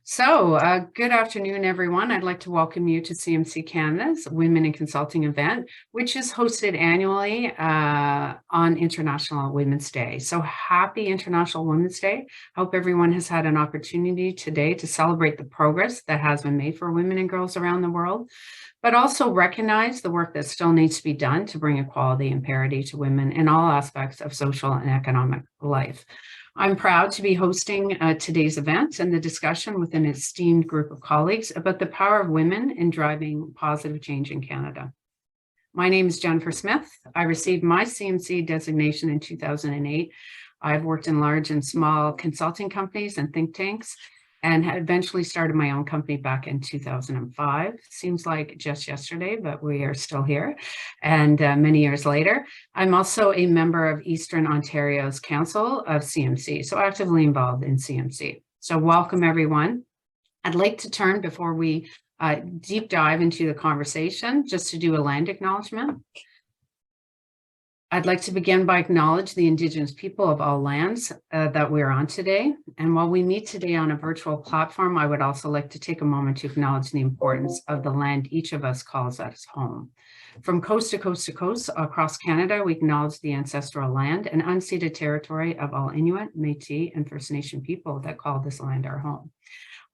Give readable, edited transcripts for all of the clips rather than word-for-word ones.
Good afternoon, everyone. I'd like to welcome you to CMC Canada's Women in Consulting event, which is hosted annually on International Women's Day. So happy International Women's Day. I hope everyone has had an opportunity today to celebrate the progress that has been made for women and girls around the world, but also recognize the work that still needs to be done to bring equality and parity to women in all aspects of social and economic life. I'm proud to be hosting today's event and the discussion with an esteemed group of colleagues about the power of women in driving positive change in Canada. My name is Jennifer Smith. I received my CMC designation in 2008. I've worked in large and small consulting companies and think tanks, and had eventually started my own company back in 2005. Seems like just yesterday, but we are still here. And many years later, I'm also a member of Eastern Ontario's Council of CMC, so actively involved in CMC. So welcome, everyone. I'd like to turn, before we deep dive into the conversation, just to do a land acknowledgement. I'd like to begin by acknowledging the Indigenous people of all lands that we're on today. And while we meet today on a virtual platform, I would also like to take a moment to acknowledge the importance of the land each of us calls us home. From coast to coast to coast across Canada, we acknowledge the ancestral land and unceded territory of all Inuit, Métis, and First Nation people that call this land our home.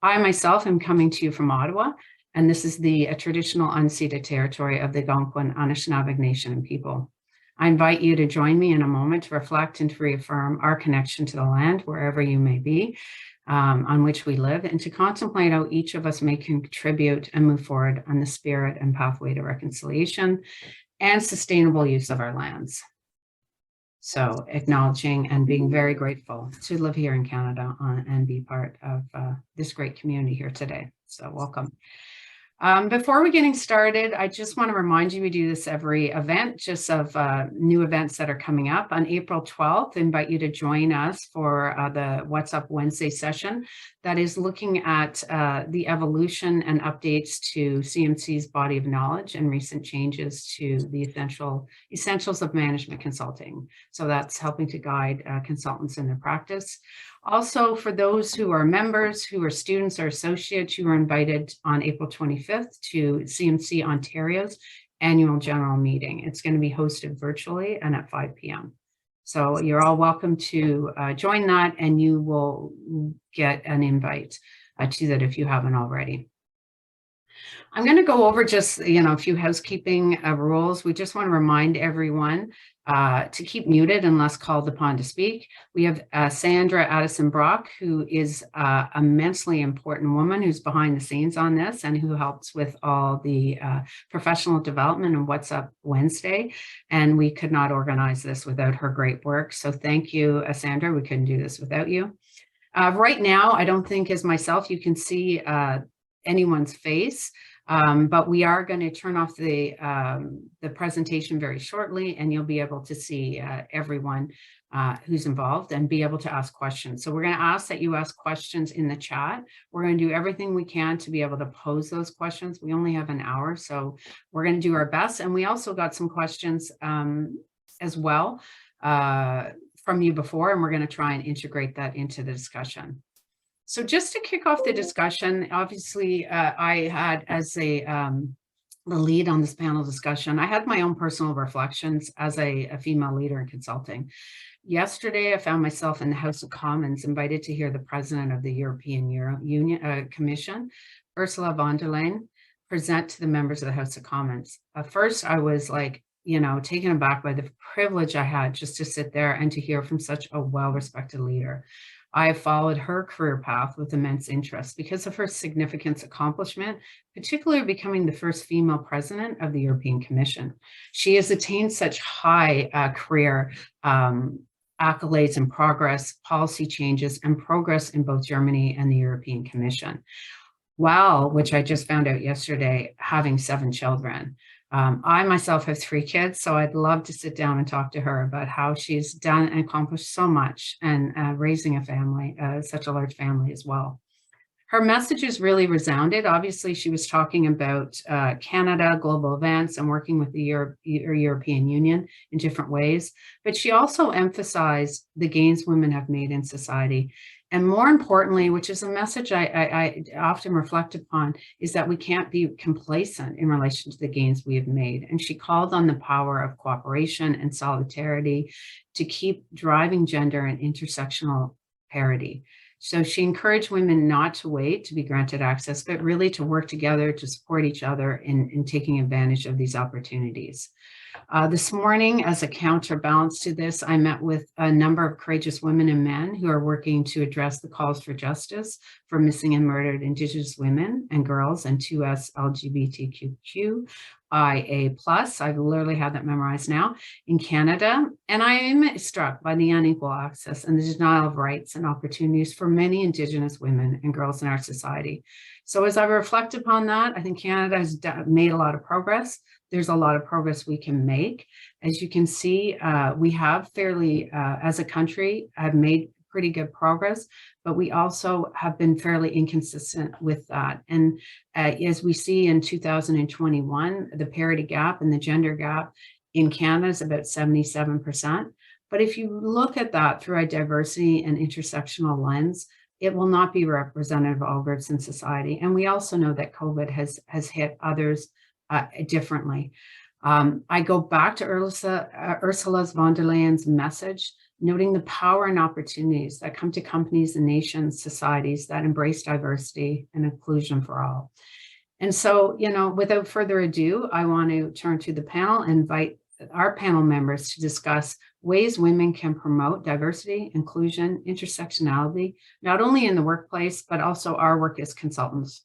I myself am coming to you from Ottawa, and this is the traditional unceded territory of the Algonquin Anishinaabe Nation and people. I invite you to join me in a moment to reflect and to reaffirm our connection to the land, wherever you may be, on which we live, and to contemplate how each of us may contribute and move forward on the spirit and pathway to reconciliation and sustainable use of our lands. So acknowledging and being very grateful to live here in Canada and be part of this great community here today. So welcome. Before we getting started, I just want to remind you, we do this every event, just of new events that are coming up. On April 12th, I invite you to join us for the What's Up Wednesday session that is looking at the evolution and updates to CMC's body of knowledge and recent changes to the essentials of management consulting. So that's helping to guide consultants in their practice. Also, for those who are members, who are students or associates, you are invited on April 25th to CMC Ontario's annual general meeting. It's going to be hosted virtually and at 5 p.m. So you're all welcome to join that, and you will get an invite to that if you haven't already. I'm going to go over just, a few housekeeping rules. We just want to remind everyone to keep muted unless called upon to speak. We have Sandra Addison Brock, who is an immensely important woman who's behind the scenes on this and who helps with all the professional development and What's Up Wednesday. And we could not organize this without her great work. So thank you, Sandra. We couldn't do this without you. Right now, I don't think as myself you can see anyone's face. But we are going to turn off the presentation very shortly, and you'll be able to see everyone who's involved and be able to ask questions. So we're going to ask that you ask questions in the chat. We're going to do everything we can to be able to pose those questions. We only have an hour, so we're going to do our best. And we also got some questions as well from you before, and we're going to try and integrate that into the discussion. So just to kick off the discussion, obviously, I had as the lead on this panel discussion, I had my own personal reflections as a female leader in consulting. Yesterday, I found myself in the House of Commons, invited to hear the President of the European Union Commission, Ursula von der Leyen, present to the members of the House of Commons. At first, I was like, taken aback by the privilege I had just to sit there and to hear from such a well-respected leader. I have followed her career path with immense interest because of her significant accomplishment, particularly becoming the first female president of the European Commission. She has attained such high career accolades and progress, policy changes, and progress in both Germany and the European Commission. While, which I just found out yesterday, having 7 children. I myself have 3 kids, so I'd love to sit down and talk to her about how she's done and accomplished so much and raising a family, such a large family as well. Her messages really resounded. Obviously, she was talking about Canada, global events, and working with the European Union in different ways. But she also emphasized the gains women have made in society And more importantly, which is a message I often reflect upon, is that we can't be complacent in relation to the gains we have made. And she called on the power of cooperation and solidarity to keep driving gender and intersectional parity. So she encouraged women not to wait to be granted access, but really to work together to support each other in taking advantage of these opportunities. This morning, as a counterbalance to this, I met with a number of courageous women and men who are working to address the calls for justice for missing and murdered Indigenous women and girls and 2S LGBTQIA+. I've literally had that memorized now in Canada. And I am struck by the unequal access and the denial of rights and opportunities for many Indigenous women and girls in our society. So as I reflect upon that, I think Canada has made a lot of progress. There's a lot of progress we can make. As you can see, we have fairly, as a country, have made pretty good progress, but we also have been fairly inconsistent with that. And as we see in 2021, the parity gap and the gender gap in Canada is about 77%. But if you look at that through a diversity and intersectional lens, it will not be representative of all groups in society. And we also know that COVID has hit others differently. I go back to Ursula von der Leyen's message, noting the power and opportunities that come to companies and nations, societies that embrace diversity and inclusion for all. And so, without further ado, I want to turn to the panel and invite our panel members to discuss ways women can promote diversity, inclusion, intersectionality, not only in the workplace, but also our work as consultants.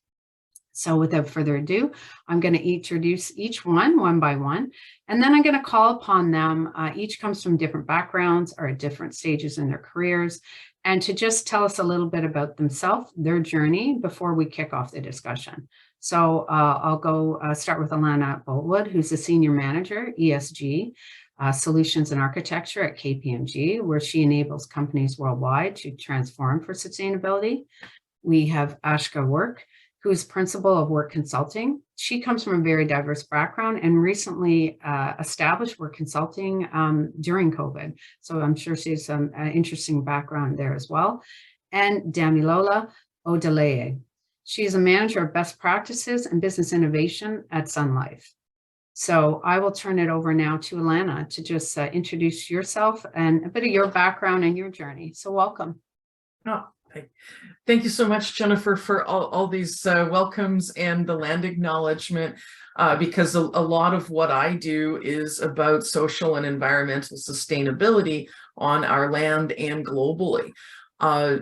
So without further ado, I'm going to introduce each one by one, and then I'm going to call upon them. Each comes from different backgrounds or at different stages in their careers, and to just tell us a little bit about themselves, their journey, before we kick off the discussion. So I'll go start with Alana Boltwood, who's a senior manager, ESG, solutions and architecture at KPMG, where she enables companies worldwide to transform for sustainability. We have Ashka Wirk, who's principal of Wirk Consulting. She comes from a very diverse background and recently established Wirk Consulting during COVID. So I'm sure she has some interesting background there as well. And Damilola Odeleye. She is a manager of best practices and business innovation at Sun Life. So I will turn it over now to Alana to just introduce yourself and a bit of your background and your journey. So welcome. Oh, thank you so much, Jennifer, for all these welcomes and the land acknowledgement, because a lot of what I do is about social and environmental sustainability on our land and globally.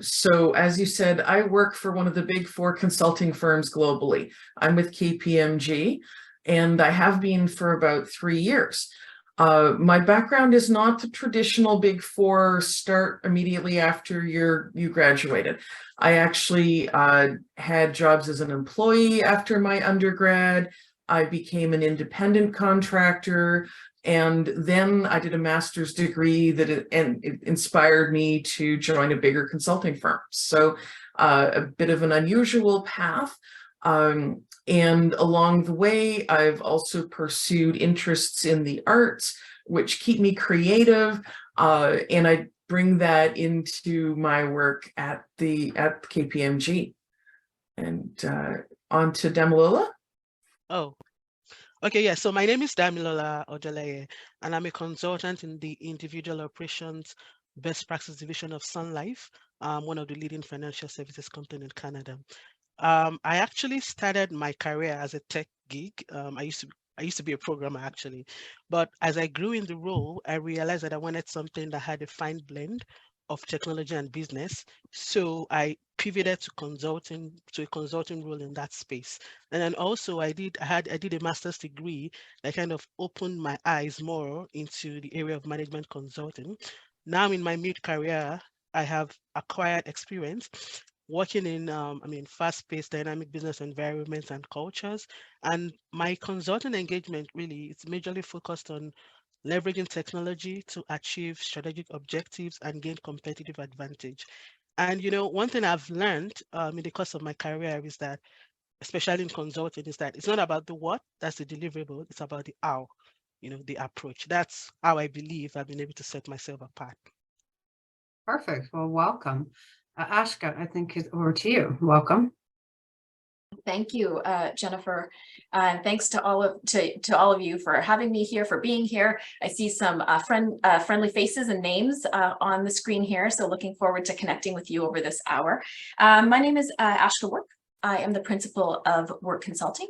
So as you said, I work for one of the big 4 consulting firms globally. I'm with KPMG, and I have been for about 3 years. My background is not the traditional big 4 start immediately after you graduated. I actually had jobs as an employee after my undergrad. I became an independent contractor, and then I did a master's degree and it inspired me to join a bigger consulting firm. So a bit of an unusual path. And along the way, I've also pursued interests in the arts, which keep me creative, and I bring that into my work at KPMG. And on to Damilola. Oh, okay, yeah. So my name is Damilola Odeleye, and I'm a consultant in the individual operations best practice division of Sun Life, one of the leading financial services company in Canada. I actually started my career as a tech geek. I used to be a programmer actually, but as I grew in the role, I realized that I wanted something that had a fine blend of technology and business. So I pivoted to a consulting role in that space. And then also I did a master's degree that kind of opened my eyes more into the area of management consulting. Now in my mid-career, I have acquired experience working in fast-paced dynamic business environments and cultures. And my consulting engagement really is majorly focused on leveraging technology to achieve strategic objectives and gain competitive advantage. And one thing I've learned in the course of my career is that, especially in consulting, is that it's not about the what, that's the deliverable, it's about the how, the approach. That's how I believe I've been able to set myself apart. Perfect. Well, welcome. Ashka, I think it's over to you. Welcome. Thank you, Jennifer. And thanks to all of you for having me here, for being here. I see some friendly faces and names on the screen here. So looking forward to connecting with you over this hour. My name is Ashka Wirk. I am the principal of Wirk Consulting.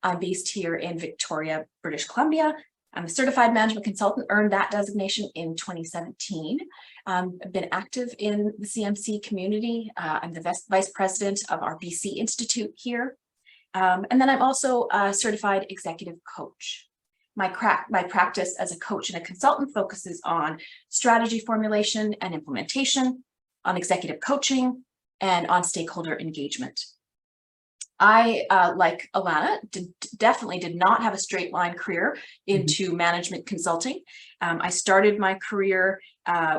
I'm based here in Victoria, British Columbia. I'm a certified management consultant, earned that designation in 2017. I've been active in the CMC community. I'm the vice president of our BC Institute here. And then I'm also a certified executive coach. My practice as a coach and a consultant focuses on strategy formulation and implementation, on executive coaching, and on stakeholder engagement. I, like Alana, definitely did not have a straight line career into management consulting. I started my career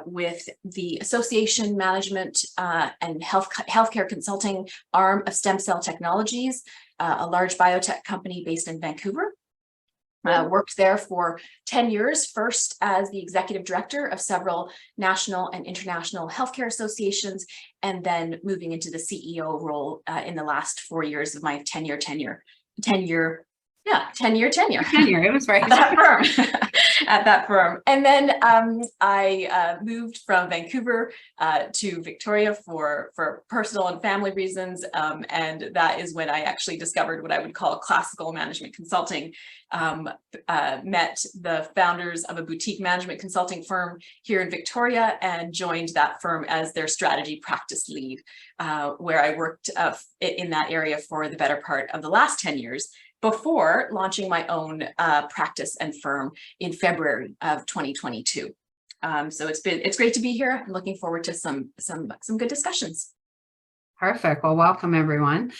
with the Association Management and Healthcare Consulting arm of Stem Cell Technologies, a large biotech company based in Vancouver. Worked there for 10 years, first as the executive director of several national and international healthcare associations, and then moving into the CEO role in the last 4 years of my 10-year tenure. Tenure, it was right. At that firm. And then I moved from Vancouver to Victoria for personal and family reasons. And that is when I actually discovered what I would call classical management consulting. Met the founders of a boutique management consulting firm here in Victoria and joined that firm as their strategy practice lead, where I worked in that area for the better part of the last 10 years. Before launching my own practice and firm in February of 2022. So it's great to be here. I'm looking forward to some good discussions. Perfect. Well, welcome everyone.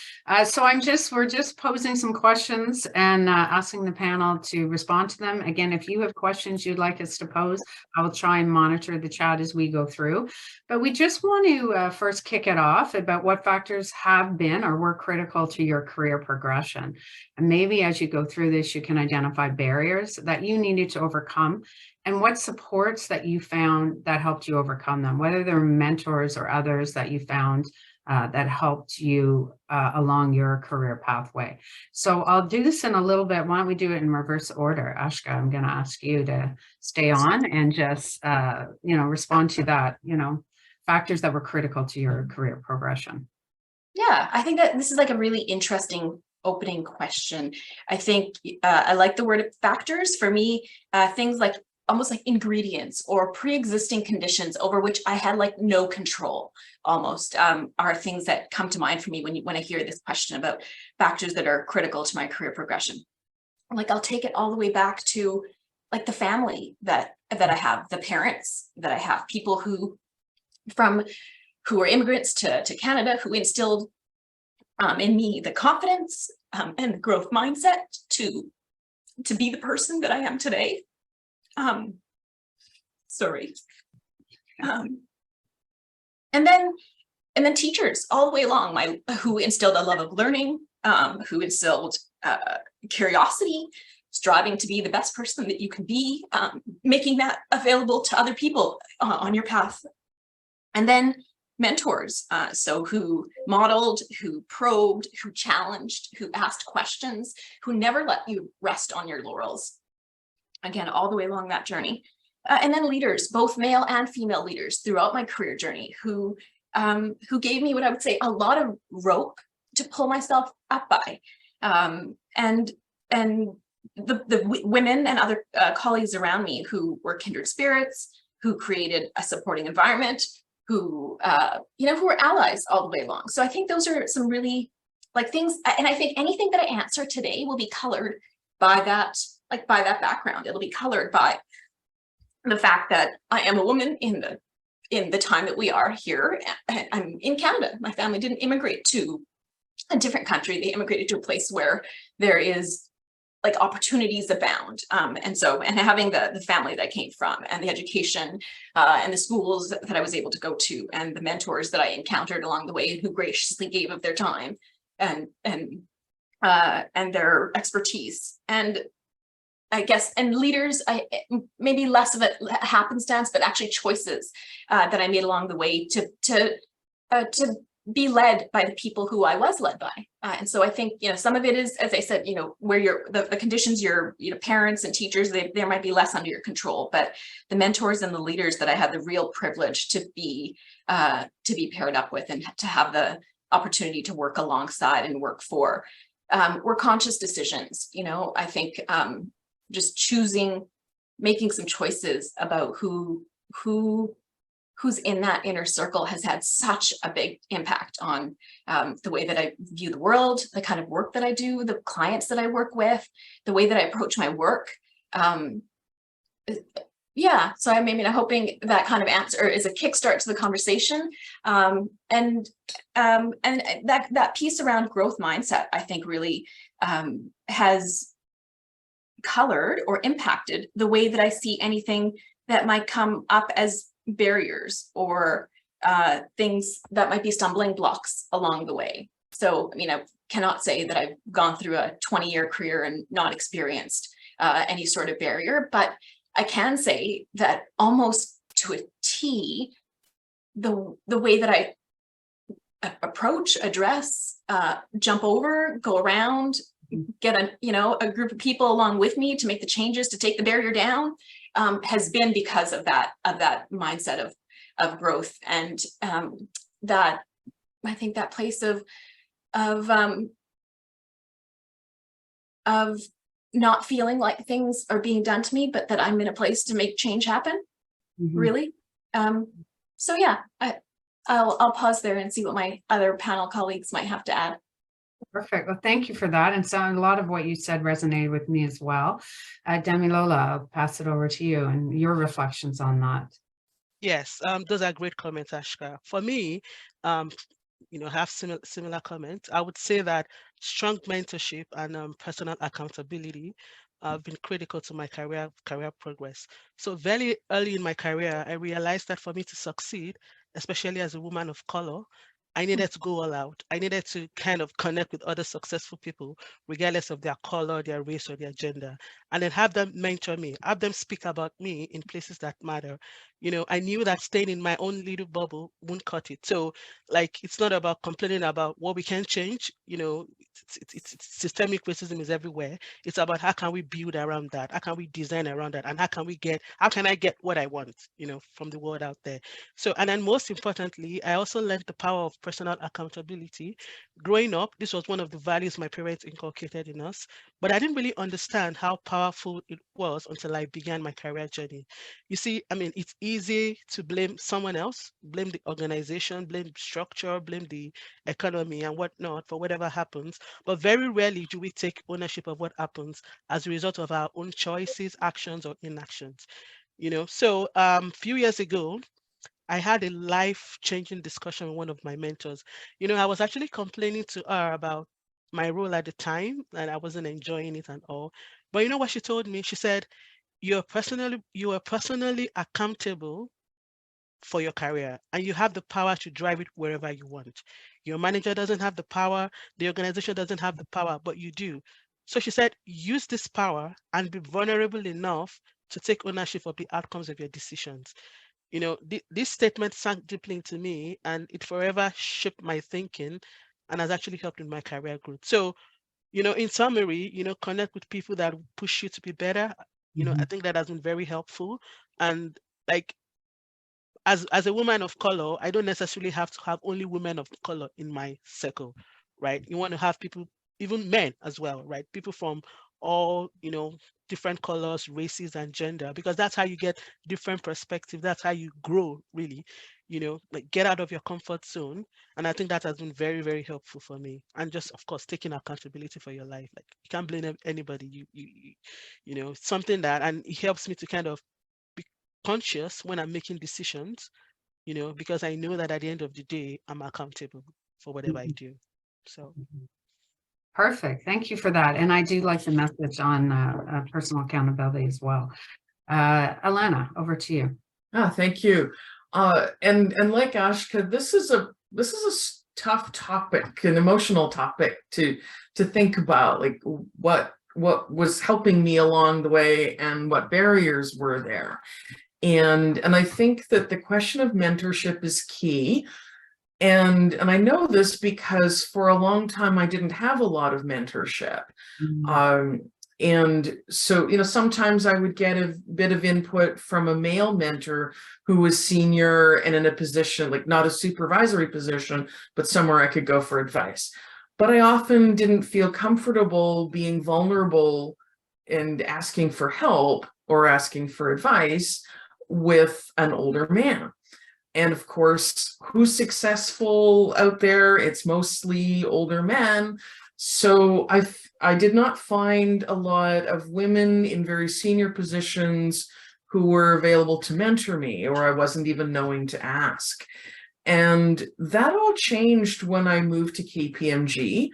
So we're just posing some questions and asking the panel to respond to them. Again, if you have questions you'd like us to pose, I will try and monitor the chat as we go through. But we just want to first kick it off about what factors have been or were critical to your career progression. And maybe as you go through this, you can identify barriers that you needed to overcome and what supports that you found that helped you overcome them, whether they're mentors or others that you found that helped you along your career pathway. So I'll do this in a little bit. Why don't we do it in reverse order? Ashka, I'm going to ask you to stay on and just, respond to that, factors that were critical to your career progression. Yeah, I think that this is like a really interesting opening question. I think I like the word factors. For me, things like almost like ingredients or pre-existing conditions over which I had like no control almost are things that come to mind for me when I hear this question about factors that are critical to my career progression. Like I'll take it all the way back to like the family that I have, the parents that I have, people who are immigrants to Canada, who instilled in me the confidence and the growth mindset to be the person that I am today. And then teachers all the way along, who instilled a love of learning, who instilled curiosity, striving to be the best person that you can be, making that available to other people on your path. And then mentors, so who modeled, who probed, who challenged, who asked questions, who never let you rest on your laurels. Again, all the way along that journey. And then leaders, both male and female leaders throughout my career journey, who gave me what I would say a lot of rope to pull myself up by. And the women and other colleagues around me who were kindred spirits, who created a supporting environment, who were allies all the way along. So I think those are some really like things, and I think anything that I answer today will be colored by that background. It'll be colored by the fact that I am a woman in the time that we are here. I'm in Canada. My family didn't immigrate to a different country. They immigrated to a place where there is like opportunities abound. And having the family that I came from and the education and the schools that I was able to go to and the mentors that I encountered along the way who graciously gave of their time and their expertise. And I guess, and leaders, maybe less of it happenstance, but actually choices that I made along the way to to be led by the people who I was led by. And so I think, some of it is, as I said, where the conditions, your, parents and teachers, there might be less under your control, but the mentors and the leaders that I had the real privilege to be paired up with and to have the opportunity to work alongside and work for, were conscious decisions. I think just making some choices about who's in that inner circle has had such a big impact on the way that I view the world, the kind of work that I do, the clients that I work with, the way that I approach my work. Yeah, so I'm hoping that kind of answer is a kickstart to the conversation. And that piece around growth mindset, I think really has colored or impacted the way that I see anything that might come up as barriers or things that might be stumbling blocks along the way. So, I cannot say that I've gone through a 20-year career and not experienced any sort of barrier, but I can say that almost to a T, the way that I approach, address, jump over, go around, get a group of people along with me to make the changes to take the barrier down, has been because of that mindset of growth, and that I think that place of not feeling like things are being done to me, but that I'm in a place to make change happen. Really. So yeah, I'll pause there and see what my other panel colleagues might have to add. Perfect. Well, thank you for that. And so a lot of what you said resonated with me as well. Damilola, I'll pass it over to you and your reflections on that. Yes, those are great comments, Ashka. For me, have similar comments. I would say that strong mentorship and personal accountability have been critical to my career progress. So very early in my career, I realized that for me to succeed, especially as a woman of color, I needed to go all out. I needed to kind of connect with other successful people, regardless of their color, their race, or their gender, and then have them mentor me, have them speak about me in places that matter. I knew that staying in my own little bubble wouldn't cut it. So, it's not about complaining about what we can change. It's systemic racism is everywhere. It's about how can we build around that? How can we design around that? And how can I get what I want, from the world out there? So, and then most importantly, I also learned the power of personal accountability. Growing up, this was one of the values my parents inculcated in us, but I didn't really understand how powerful it was until I began my career journey. You see, it's easy to blame someone else, blame the organization, blame structure, blame the economy and whatnot for whatever happens, but very rarely do we take ownership of what happens as a result of our own choices, actions, or inactions. So a few years ago, I had a life-changing discussion with one of my mentors. I was actually complaining to her about my role at the time, and I wasn't enjoying it and all. But you know what she told me? She said, you are personally accountable for your career, and you have the power to drive it wherever you want. Your manager doesn't have the power, the organization doesn't have the power, but you do. So she said, use this power and be vulnerable enough to take ownership of the outcomes of your decisions. This statement sank deeply into me, and it forever shaped my thinking and has actually helped in my career growth. So, in summary, connect with people that push you to be better. I think that has been very helpful. And as a woman of color, I don't necessarily have to have only women of color in my circle, right? You want to have people, even men as well, right? People from all, different colors, races, and gender, because that's how you get different perspectives. That's how you grow, really, get out of your comfort zone. And I think that has been very, very helpful for me. And just, of course, taking accountability for your life. You can't blame anybody. Something that, and it helps me to kind of be conscious when I'm making decisions, because I know that at the end of the day, I'm accountable for whatever I do. So. Perfect. Thank you for that. And I do like the message on personal accountability as well. Alana, over to you. Thank you. And like Ashka, this is a tough topic, an emotional topic to think about, like what was helping me along the way and what barriers were there. And I think that the question of mentorship is key. And I know this because for a long time, I didn't have a lot of mentorship. And so, sometimes I would get a bit of input from a male mentor who was senior and in a position, like not a supervisory position, but somewhere I could go for advice. But I often didn't feel comfortable being vulnerable and asking for help or asking for advice with an older man. And of course, who's successful out there? It's mostly older men. So I did not find a lot of women in very senior positions who were available to mentor me, or I wasn't even knowing to ask. And that all changed when I moved to KPMG,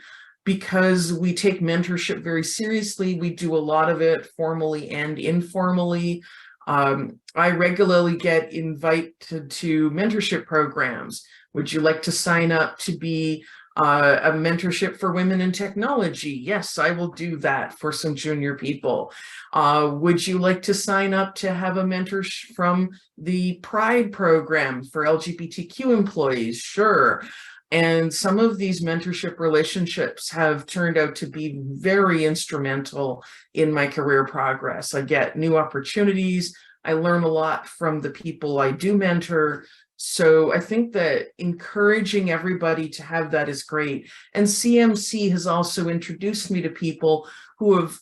because we take mentorship very seriously. We do a lot of it formally and informally. I regularly get invited to mentorship programs. Would you like to sign up to be a mentorship for women in technology? Yes, I will do that for some junior people. Would you like to sign up to have a mentor from the Pride program for LGBTQ employees? Sure. And some of these mentorship relationships have turned out to be very instrumental in my career progress. I get new opportunities. I learn a lot from the people I do mentor. So I think that encouraging everybody to have that is great. And CMC has also introduced me to people who have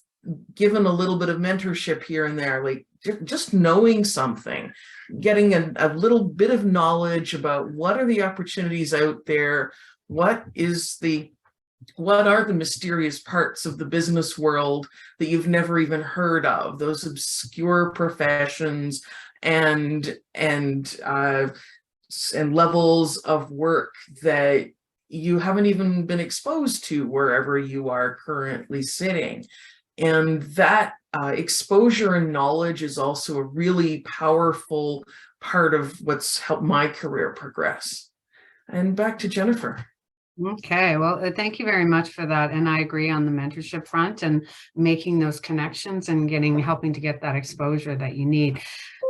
given a little bit of mentorship here and there, like just knowing something, getting a little bit of knowledge about what are the opportunities out there, what are the mysterious parts of the business world that you've never even heard of, those obscure professions and levels of work that you haven't even been exposed to wherever you are currently sitting. And that exposure and knowledge is also a really powerful part of what's helped my career progress. And back to Jennifer. Okay, well, thank you very much for that. And I agree on the mentorship front and making those connections and helping to get that exposure that you need.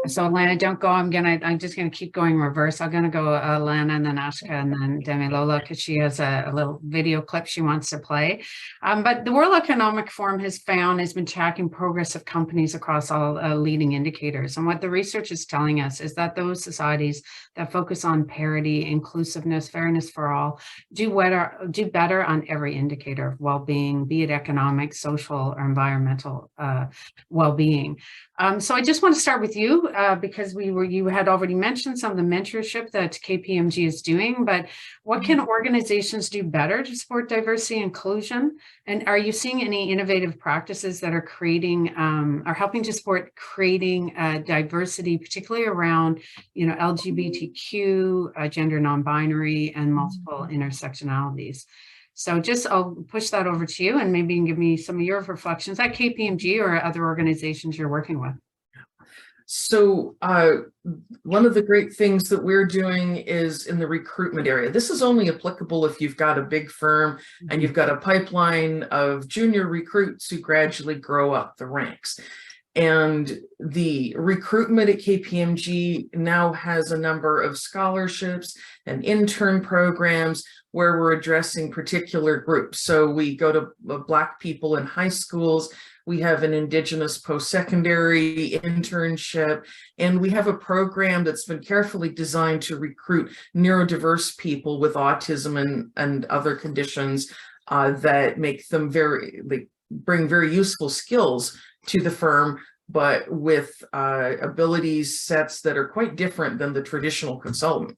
So Alana, don't go. I'm just gonna keep going reverse. I'm gonna go Alana and then Ashka and then Damilola, because she has a little video clip she wants to play. But the World Economic Forum has been tracking progress of companies across all leading indicators. And what the research is telling us is that those societies that focus on parity, inclusiveness, fairness for all, do better on every indicator of well-being, be it economic, social, or environmental well-being. So I just want to start with you because you had already mentioned some of the mentorship that KPMG is doing, but what can organizations do better to support diversity and inclusion? And are you seeing any innovative practices that are helping to support creating diversity, particularly around, LGBTQ, gender non-binary, and multiple intersectionalities? So I'll push that over to you, and maybe you can give me some of your reflections at KPMG or other organizations you're working with. So one of the great things that we're doing is in the recruitment area. This is only applicable if you've got a big firm and you've got a pipeline of junior recruits who gradually grow up the ranks. And the recruitment at KPMG now has a number of scholarships and intern programs where we're addressing particular groups. So we go to Black people in high schools. We have an Indigenous post-secondary internship, and we have a program that's been carefully designed to recruit neurodiverse people with autism and other conditions that make them bring very useful skills to the firm, but with abilities sets that are quite different than the traditional consultant.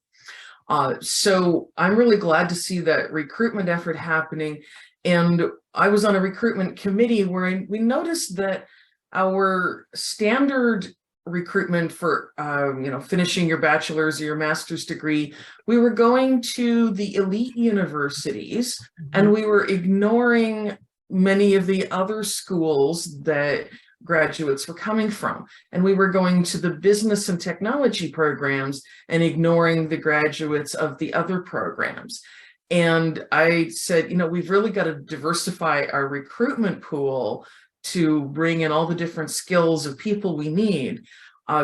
So I'm really glad to see that recruitment effort happening. And I was on a recruitment committee where we noticed that our standard recruitment for finishing your bachelor's or your master's degree, we were going to the elite universities, and we were ignoring many of the other schools that graduates were coming from. And we were going to the business and technology programs and ignoring the graduates of the other programs. And I said, we've really got to diversify our recruitment pool to bring in all the different skills of people we need.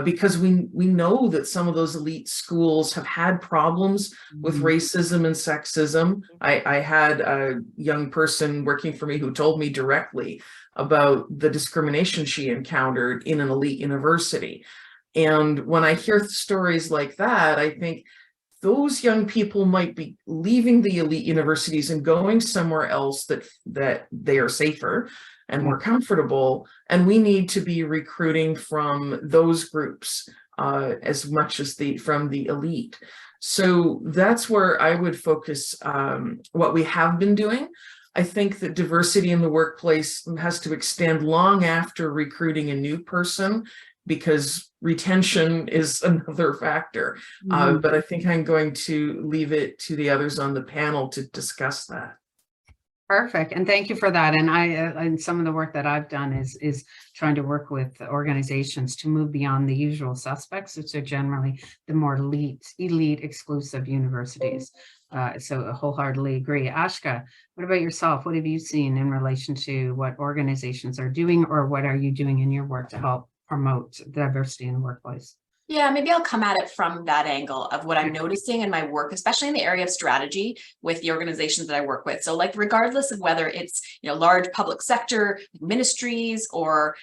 because we know that some of those elite schools have had problems with racism and sexism. I had a young person working for me who told me directly about the discrimination she encountered in an elite university. And when I hear stories like that, I think those young people might be leaving the elite universities and going somewhere else that they are safer and more comfortable. And we need to be recruiting from those groups as much as from the elite. So that's where I would focus what we have been doing. I think that diversity in the workplace has to extend long after recruiting a new person, because retention is another factor. But I think I'm going to leave it to the others on the panel to discuss that. Perfect. And thank you for that. And and some of the work that I've done is trying to work with organizations to move beyond the usual suspects, which are generally the more elite exclusive universities. So I wholeheartedly agree. Ashka, what about yourself? What have you seen in relation to what organizations are doing, or what are you doing in your work to help promote diversity in the workplace? Yeah, maybe I'll come at it from that angle of what I'm noticing in my work, especially in the area of strategy with the organizations that I work with. So like, regardless of whether it's, large public sector ministries or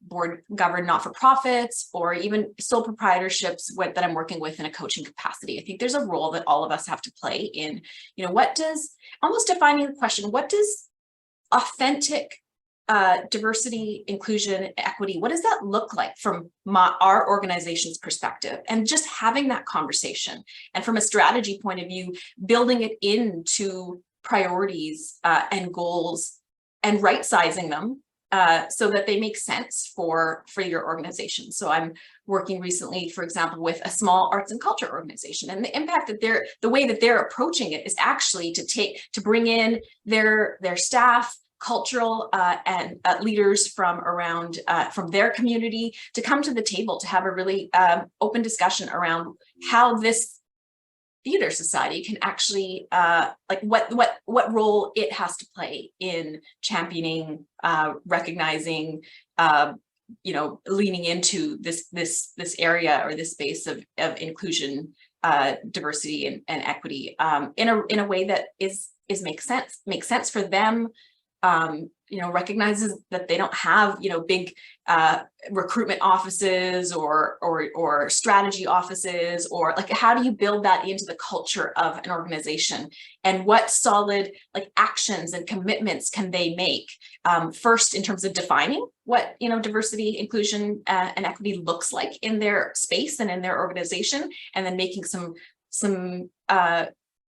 board governed not-for-profits, or even sole proprietorships that I'm working with in a coaching capacity, I think there's a role that all of us have to play in, what does, almost defining the question, what does authentic diversity, inclusion, equity, what does that look like from our organization's perspective? And just having that conversation. And from a strategy point of view, building it into priorities and goals, and right sizing them so that they make sense for your organization. So I'm working recently, for example, with a small arts and culture organization, and the impact that the way that they're approaching it is actually to bring in their staff, cultural and leaders from around from their community to come to the table to have a really open discussion around how this theater society can actually like what role it has to play in championing, recognizing, leaning into this area or this space of inclusion, diversity and equity in a way that makes sense for them. Recognizes that they don't have, big recruitment offices or strategy offices, or like, how do you build that into the culture of an organization, and what solid actions and commitments can they make first in terms of defining what diversity, inclusion, and equity looks like in their space and in their organization, and then making some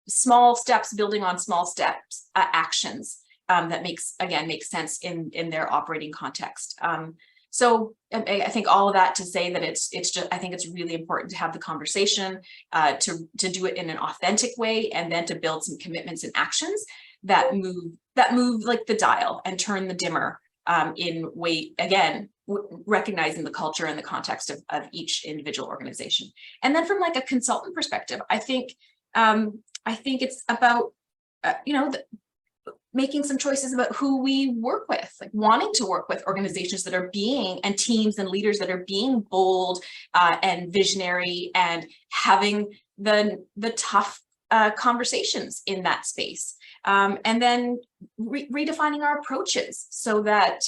small steps, building on small steps, actions that makes sense in their operating context. So I think all of that to say that it's just, I think it's really important to have the conversation, to do it in an authentic way, and then to build some commitments and actions that move like the dial and turn the dimmer in way, again, recognizing the culture and the context of each individual organization. And then from like a consultant perspective, I think it's about making some choices about who we work with, like wanting to work with organizations that are and teams and leaders that are being bold and visionary, and having the tough conversations in that space, and then redefining our approaches so that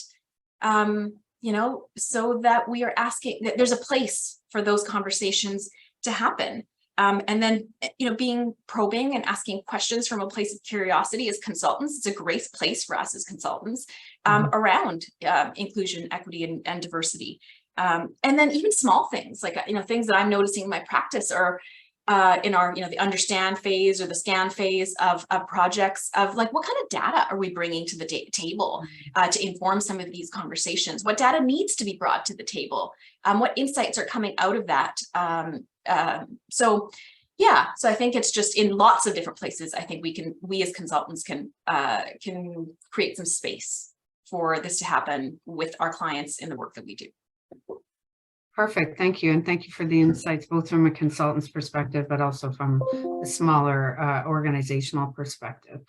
so that we are asking that there's a place for those conversations to happen. And then, being probing and asking questions from a place of curiosity as consultants. It's a great place for us as consultants around inclusion, equity, and diversity. And then even small things like, things that I'm noticing in my practice are in our, the understand phase or the scan phase of projects of like, what kind of data are we bringing to the table to inform some of these conversations? What data needs to be brought to the table? What insights are coming out of that? So I think it's just in lots of different places. I think we as consultants can create some space for this to happen with our clients in the work that we do. Perfect. Thank you. And thank you for the insights, both from a consultant's perspective, but also from the smaller organizational perspective.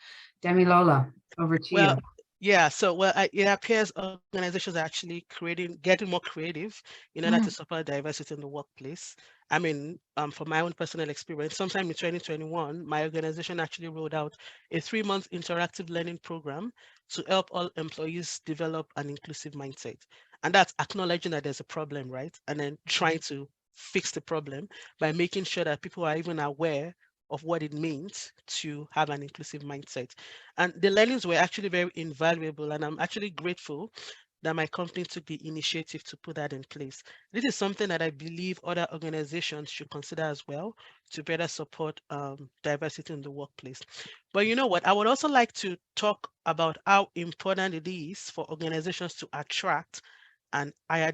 Damilola, over to you. Yeah, so well, it appears organizations are actually getting more creative in order to support diversity in the workplace. I mean, from my own personal experience, sometime in 2021, my organization actually rolled out a 3-month interactive learning program to help all employees develop an inclusive mindset. And that's acknowledging that there's a problem, right? And then trying to fix the problem by making sure that people are even aware of what it means to have an inclusive mindset. And the learnings were actually very invaluable. And I'm actually grateful that my company took the initiative to put that in place. This is something that I believe other organizations should consider as well to better support diversity in the workplace. But you know what? I would also like to talk about how important it is for organizations to attract and hire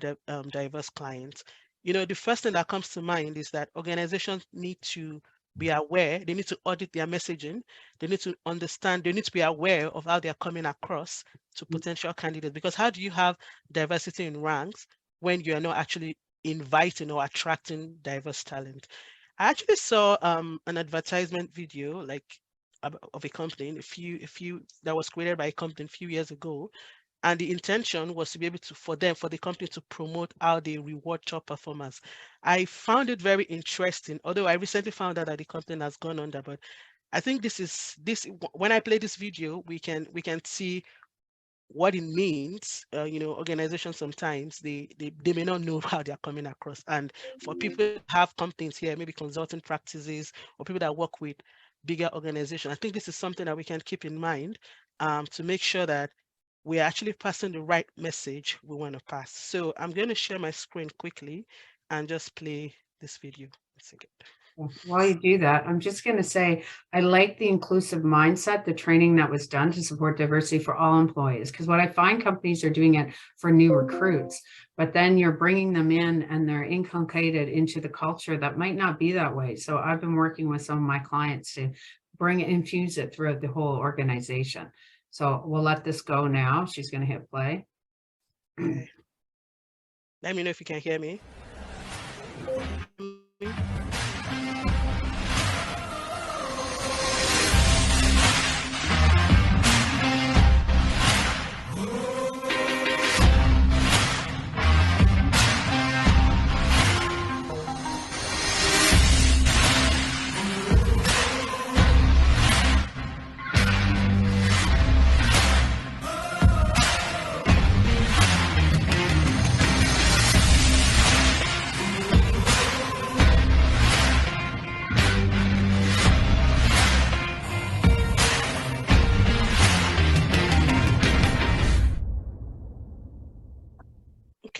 diverse clients. You know, the first thing that comes to mind is that organizations need to be aware, they need to audit their messaging, they need to understand, they need to be aware of how they're coming across to potential candidates. Because how do you have diversity in ranks when you're not actually inviting or attracting diverse talent? I actually saw an advertisement video like of a company, a few that was created by a company a few years ago, and the intention was to be able to for the company to promote how they reward top performers. I found it very interesting, although I recently found out that the company has gone under. But I think this when I play this video, we can see what it means. You know, organizations sometimes they may not know how they're coming across. And for people who have companies here, maybe consulting practices or people that work with bigger organizations, I think this is something that we can keep in mind to make sure that we're actually passing the right message we want to pass. So I'm going to share my screen quickly and just play this video. One second. While you do that, I'm just going to say, I like the inclusive mindset, the training that was done to support diversity for all employees. Because what I find companies are doing it for new recruits, but then you're bringing them in and they're inculcated into the culture that might not be that way. So I've been working with some of my clients to infuse it throughout the whole organization. So we'll let this go now. She's going to hit play. Okay. Let me know if you can hear me.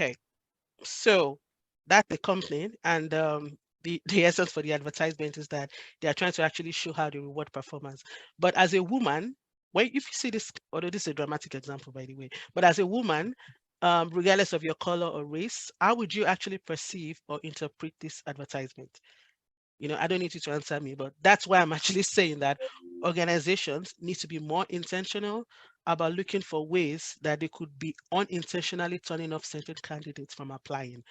Okay, so that's the company, and the essence for the advertisement is that they are trying to actually show how they reward performance. But as a woman, if you see this, although this is a dramatic example, by the way, but as a woman, regardless of your color or race, how would you actually perceive or interpret this advertisement? You know, I don't need you to answer me, but that's why I'm actually saying that organizations need to be more intentional about looking for ways that they could be unintentionally turning off certain candidates from applying.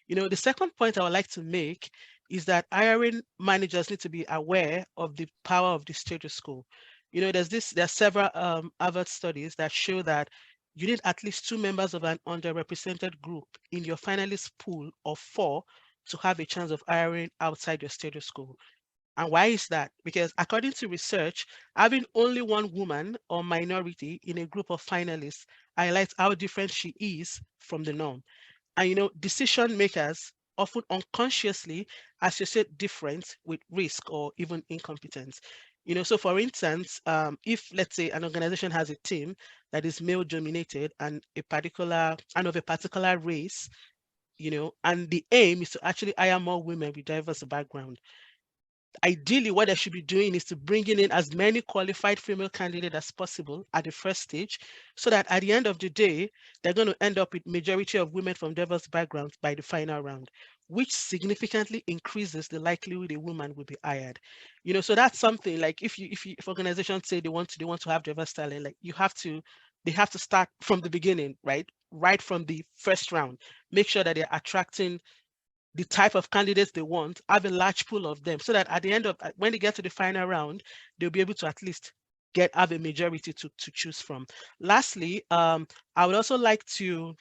You know, the second point I would like to make is that hiring managers need to be aware of the power of the status quo. You know, there are several Harvard studies that show that you need at least 2 members of an underrepresented group in your finalist pool of 4 to have a chance of hiring outside your status quo. And why is that? Because according to research, having only one woman or minority in a group of finalists highlights how different she is from the norm. And you know, decision makers often unconsciously associate difference with risk or even incompetence. You know, so for instance, if let's say an organization has a team that is male dominated and of a particular race, you know, and the aim is to actually hire more women with diverse background. Ideally, what they should be doing is to bringing in as many qualified female candidates as possible at the first stage, so that at the end of the day, they're going to end up with majority of women from diverse backgrounds by the final round, which significantly increases the likelihood a woman will be hired. You know, so that's something like if organizations say they want to have diverse talent, like they have to start from the beginning, right from the first round, make sure that they're attracting the type of candidates they want, have a large pool of them, so that at the end of when they get to the final round, they'll be able to at least have a majority to choose from. Lastly, I would also like to,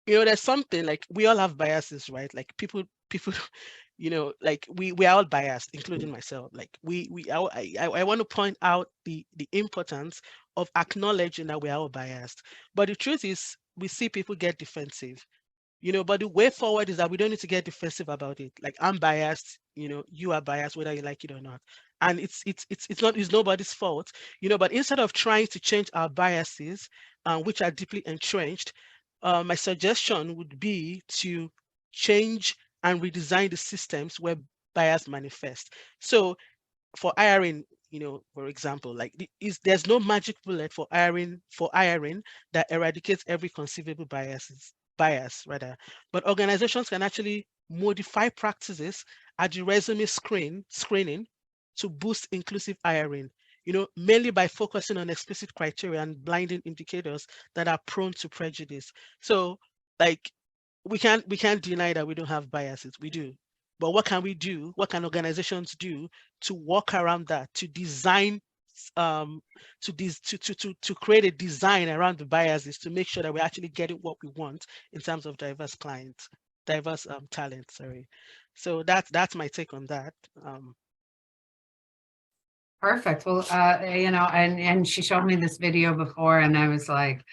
there's something like we all have biases, right? Like people, like we are all biased, including myself. Like I want to point out the importance of acknowledging that we are all biased. But the truth is, we see people get defensive. But the way forward is that we don't need to get defensive about it. Like, I'm biased, you are biased, whether you like it or not. And it's nobody's fault, but instead of trying to change our biases, which are deeply entrenched, my suggestion would be to change and redesign the systems where bias manifest. So for hiring, for example, like there's no magic bullet for hiring that eradicates every conceivable bias rather, but organizations can actually modify practices at the resume screening to boost inclusive hiring, mainly by focusing on explicit criteria and blinding indicators that are prone to prejudice. So, like, we can't deny that we don't have biases. We do. But what can we do? What can organizations do to work around that, to design to create a design around the biases to make sure that we're actually getting what we want in terms of diverse talent, sorry. So that's my take on that. Perfect. Well, and she showed me this video before, and I was like,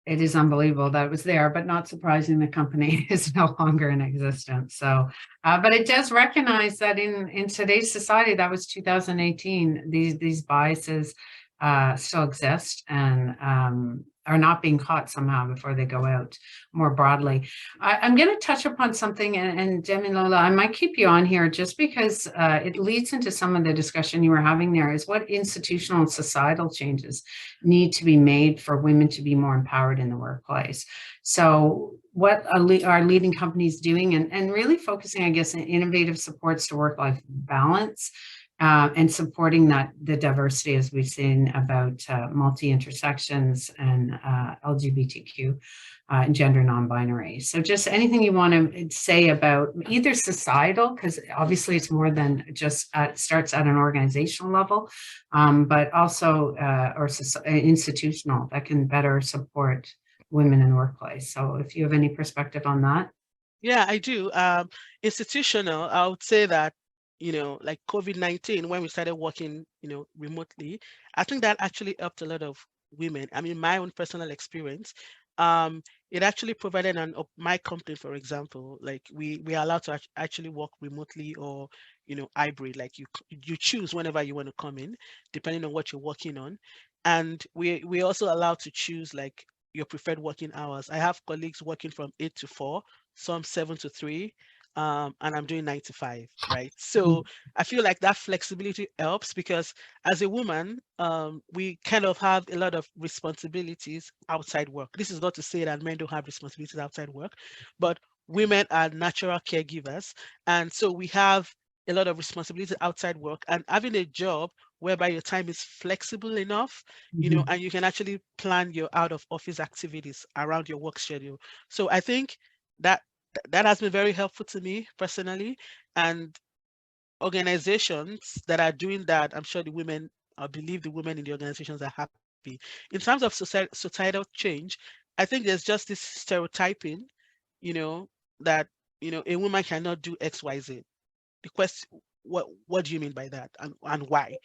it is unbelievable that it was there, but not surprising the company is no longer in existence. So, but it does recognize that in today's society, that was 2018, these biases still exist and are not being caught somehow before they go out more broadly. I'm going to touch upon something, and Damilola, I might keep you on here just because it leads into some of the discussion you were having there, is what institutional and societal changes need to be made for women to be more empowered in the workplace. So what are leading companies doing, and really focusing, I guess, on innovative supports to work-life balance, and supporting the diversity, as we've seen, about multi-intersections and LGBTQ and gender non-binary. So just anything you want to say about either societal, because obviously it's more than just starts at an organizational level, but also or institutional, that can better support women in the workplace. So if you have any perspective on that. Yeah, I do. Institutional, I would say that, like COVID-19, when we started working, remotely, I think that actually helped a lot of women. I mean, my own personal experience, it actually provided my company, for example, like we are allowed to actually work remotely or, hybrid, like you choose whenever you want to come in, depending on what you're working on. And we also allowed to choose like your preferred working hours. I have colleagues working from 8 to 4, some 7 to 3. And I'm doing 9 to 5, right? So I feel like that flexibility helps because as a woman, we kind of have a lot of responsibilities outside work. This is not to say that men don't have responsibilities outside work, but women are natural caregivers. And so we have a lot of responsibilities outside work, and having a job whereby your time is flexible enough, and you can actually plan your out of office activities around your work schedule. So I think that has been very helpful to me personally, and organizations that are doing that, I'm sure I believe the women in the organizations are happy. In terms of societal change, I think there's just this stereotyping, that, a woman cannot do XYZ. The question, what do you mean by that, and why?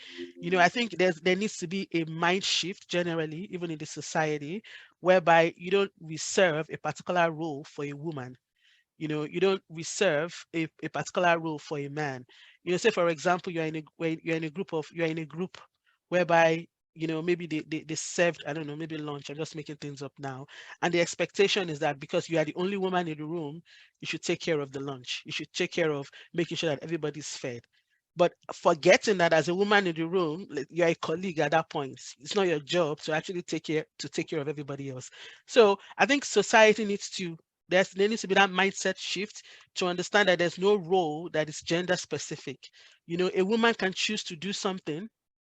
I think there needs to be a mind shift generally, even in the society, whereby you don't reserve a particular role for a woman. You don't reserve a particular role for a man. Say for example, you're in a group whereby, maybe they served, I don't know, maybe lunch. I'm just making things up now. And the expectation is that because you are the only woman in the room, you should take care of the lunch. You should take care of making sure that everybody's fed. But forgetting that as a woman in the room, you're a colleague at that point. It's not your job to actually take care of everybody else. So I think society needs to there needs to be that mindset shift to understand that there's no role that is gender specific. A woman can choose to do something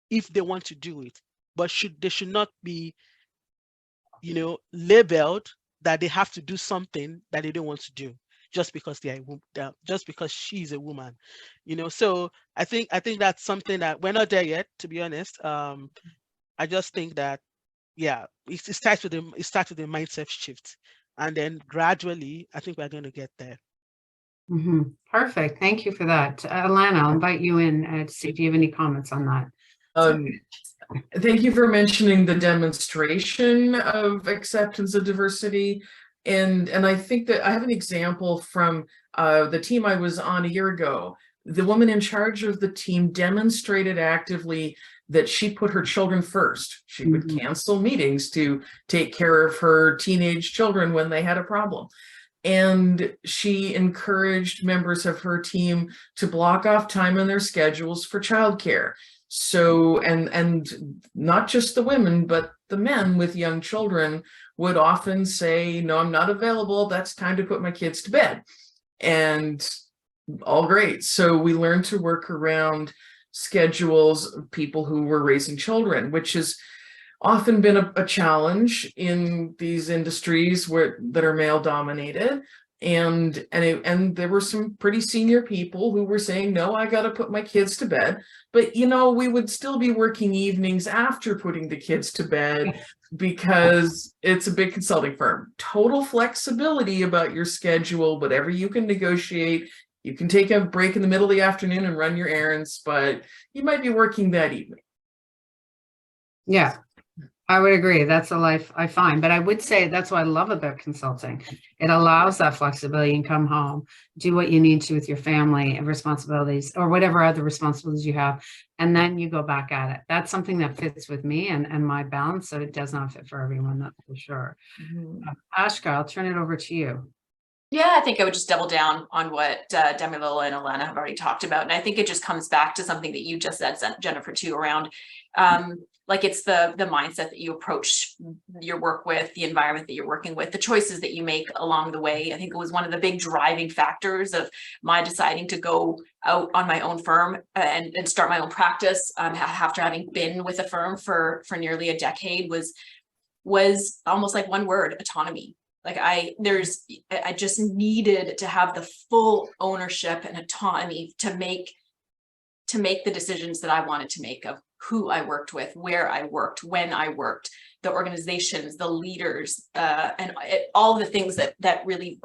if they want to do it, but they should not be, labeled that they have to do something that they don't want to do. just because just because she's a woman, So I think that's something that we're not there yet, to be honest. I just think that, yeah, it starts with the mindset shift, and then gradually, I think we're going to get there. Perfect. Thank you for that. Alana, I'll invite you in to see if you have any comments on that. Thank you for mentioning the demonstration of acceptance of diversity. And I think that I have an example from the team I was on a year ago. The woman in charge of the team demonstrated actively that she put her children first. She would cancel meetings to take care of her teenage children when they had a problem. And she encouraged members of her team to block off time in their schedules for childcare. So, and not just the women, but the men with young children would often say, no, I'm not available. That's time to put my kids to bed. And all great. So we learned to work around schedules of people who were raising children, which has often been a challenge in these industries that are male dominated. And there were some pretty senior people who were saying, no, I got to put my kids to bed. But, we would still be working evenings after putting the kids to bed because it's a big consulting firm. Total flexibility about your schedule, whatever you can negotiate. You can take a break in the middle of the afternoon and run your errands, but you might be working that evening. Yeah. I would agree. That's a life I find, but I would say that's what I love about consulting. It allows that flexibility and come home, do what you need to with your family and responsibilities or whatever other responsibilities you have. And then you go back at it. That's something that fits with me and my balance. So it does not fit for everyone, that's for sure. Ashka, I'll turn it over to you. Yeah, I think I would just double down on what Damilola and Alana have already talked about. And I think it just comes back to something that you just said, Jennifer, too, around like it's the mindset that you approach your work with, the environment that you're working with, the choices that you make along the way. I think it was one of the big driving factors of my deciding to go out on my own firm and start my own practice after having been with a firm for nearly a decade was almost like one word: autonomy. Like I just needed to have the full ownership and autonomy to make the decisions that I wanted to make of who I worked with, where I worked, when I worked, the organizations, the leaders, and all the things that really,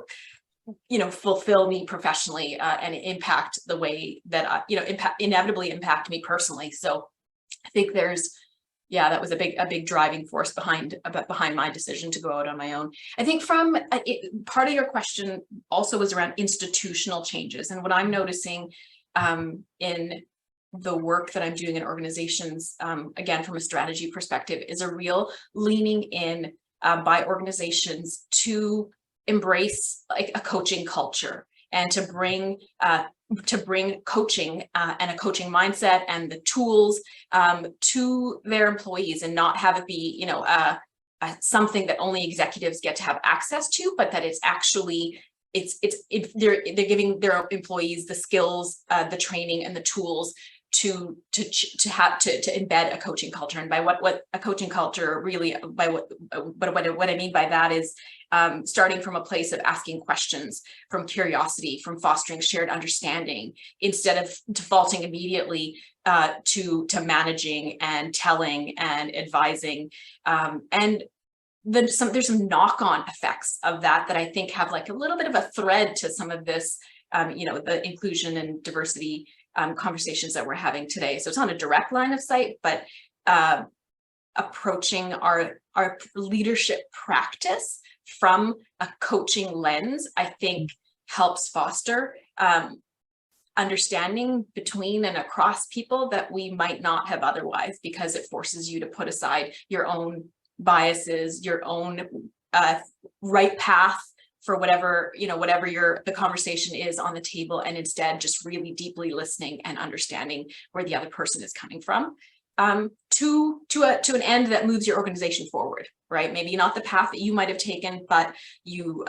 fulfill me professionally and impact the way that inevitably impact me personally. So I think that was a big driving force behind my decision to go out on my own. I think from part of your question also was around institutional changes, and what I'm noticing in the work that I'm doing in organizations, again, from a strategy perspective, is a real leaning in by organizations to embrace like a coaching culture and to bring coaching and a coaching mindset and the tools to their employees, and not have it be, something that only executives get to have access to, but that it's actually they're giving their employees the skills, the training, and the tools to embed a coaching culture. And by what a coaching culture really, by what I mean by that is starting from a place of asking questions, from curiosity, from fostering shared understanding, instead of defaulting immediately to managing and telling and advising. And there's some knock-on effects of that I think have like a little bit of a thread to some of this, the inclusion and diversity conversations that we're having today. So it's not a direct line of sight, but approaching our leadership practice from a coaching lens, I think helps foster understanding between and across people that we might not have otherwise, because it forces you to put aside your own biases, your own right path for whatever the conversation is on the table, and instead just really deeply listening and understanding where the other person is coming from, to an end that moves your organization forward, right? Maybe not the path that you might have taken, but you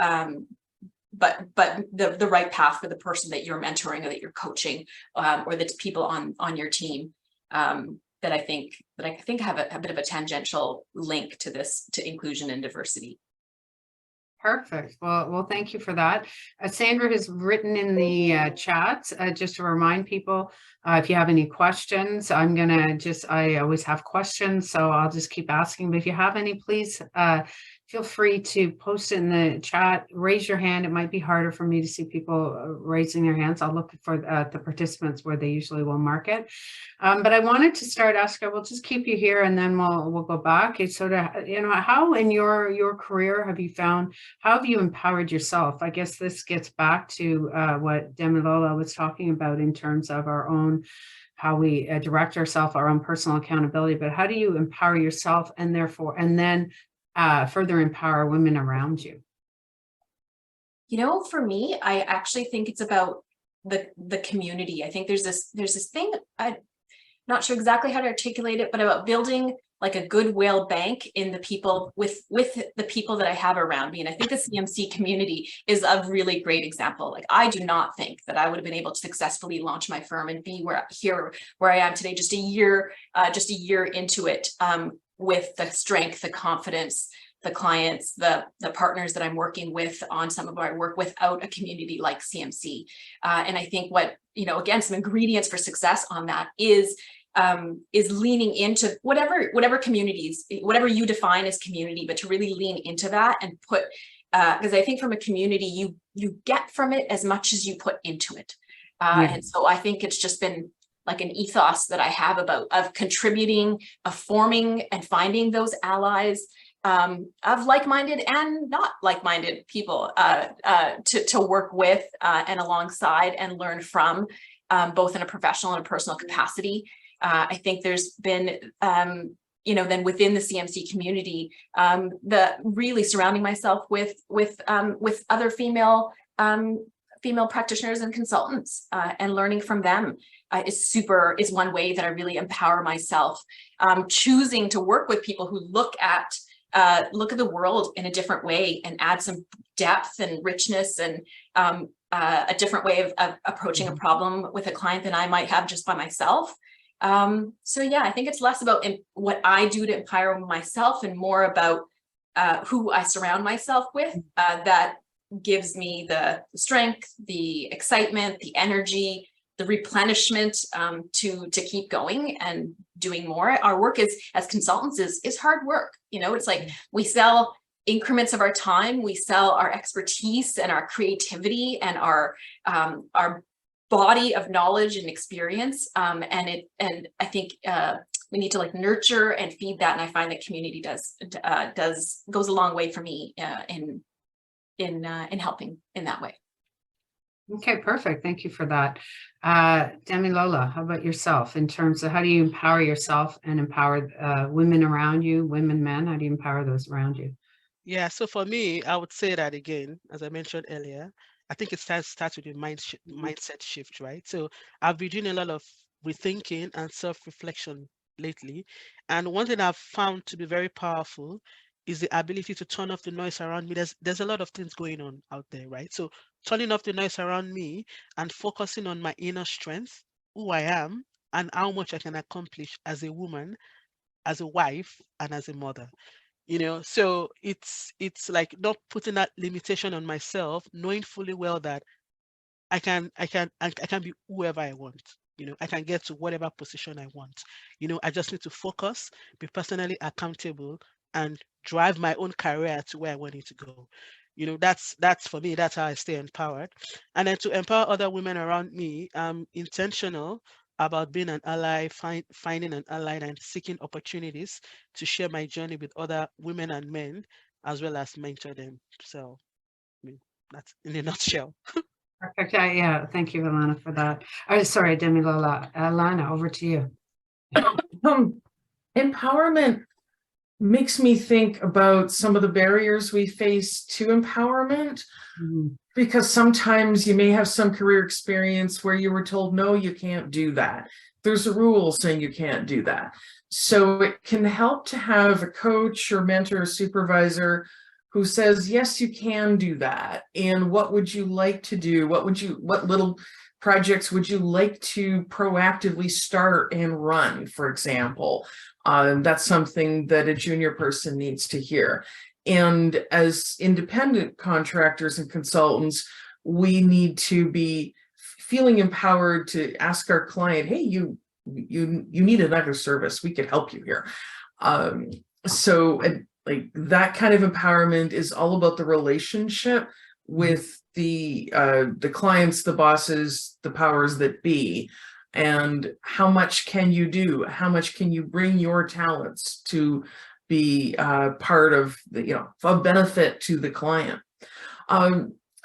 but the right path for the person that you're mentoring or that you're coaching, or the people on your team, that I think have a bit of a tangential link to inclusion and diversity. Perfect. Well, thank you for that. Sandra has written in the chat, just to remind people, if you have any questions, I always have questions, so I'll just keep asking. But if you have any, please feel free to post it in the chat, raise your hand. It might be harder for me to see people raising their hands. I'll look for the participants where they usually will mark it. But I wanted to start, Ashka, we'll just keep you here and then we'll go back. It's sort of, how in your career how have you empowered yourself? I guess this gets back to what Damilola was talking about in terms of our own, how we direct ourselves, our own personal accountability, but how do you empower yourself and then further empower women around you? For me, I actually think it's about the community. I think there's this thing, I'm not sure exactly how to articulate it, but about building like a goodwill bank in the people with the people that I have around me. And I think the CMC community is a really great example. Like, I do not think that I would have been able to successfully launch my firm and be where I am today, just a year into it, with the strength, the confidence, the clients, the partners that I'm working with on some of our work without a community like CMC. And I think what, again, some ingredients for success on that is leaning into whatever communities, whatever you define as community, but to really lean into that and put, because I think from a community, you get from it as much as you put into it. And so I think it's just been like an ethos that I have of contributing, of forming and finding those allies, of like-minded and not like-minded people to work with and alongside and learn from, both in a professional and a personal capacity. I think there's been, then within the CMC community, the really surrounding myself with other female practitioners and consultants, and learning from them is one way that I really empower myself. Choosing to work with people who look at the world in a different way and add some depth and richness and a different way of approaching a problem with a client than I might have just by myself. So yeah, I think it's less about what I do to empower myself and more about who I surround myself with, that gives me the strength, the excitement, the energy, the replenishment to keep going and doing more. Our work as consultants is hard work. It's like we sell increments of our time, we sell our expertise and our creativity and our body of knowledge and experience. And I think we need to nurture and feed that. And I find that community goes a long way for me in helping in that way. Okay, perfect. Thank you for that. Damilola, how about yourself in terms of how do you empower yourself and empower women around you, women, men? How do you empower those around you? Yeah, so for me, I would say that again, as I mentioned earlier, I think it starts with a mindset shift, right? So I've been doing a lot of rethinking and self-reflection lately. And one thing I've found to be very powerful is the ability to turn off the noise around me. There's a lot of things going on out there, right? So turning off the noise around me and focusing on my inner strength, who I am, and how much I can accomplish as a woman, as a wife, and as a mother. So it's like not putting that limitation on myself, knowing fully well that I can be whoever I want. I can get to whatever position I want. I just need to focus, be personally accountable, and drive my own career to where I want it to go. That's for me, that's how I stay empowered. And then to empower other women around me, I'm intentional about being an ally, finding an ally and seeking opportunities to share my journey with other women and men, as well as mentor them. So, that's in a nutshell. Perfect. Yeah, thank you, Alana, for that. Sorry, Damilola. Alana, over to you. Empowerment makes me think about some of the barriers we face to empowerment. Because sometimes you may have some career experience where you were told, no, you can't do that. There's a rule saying you can't do that. So it can help to have a coach or mentor or supervisor who says, yes, you can do that. And what would you like to do? What little projects would you like to proactively start and run, for example? That's something that a junior person needs to hear. And as independent contractors and consultants, we need to be feeling empowered to ask our client, hey, you need another service, we could help you here. So like that kind of empowerment is all about the relationship with the clients, the bosses, the powers that be, and how much can you do? How much can you bring your talents to be part of the, a benefit to the client?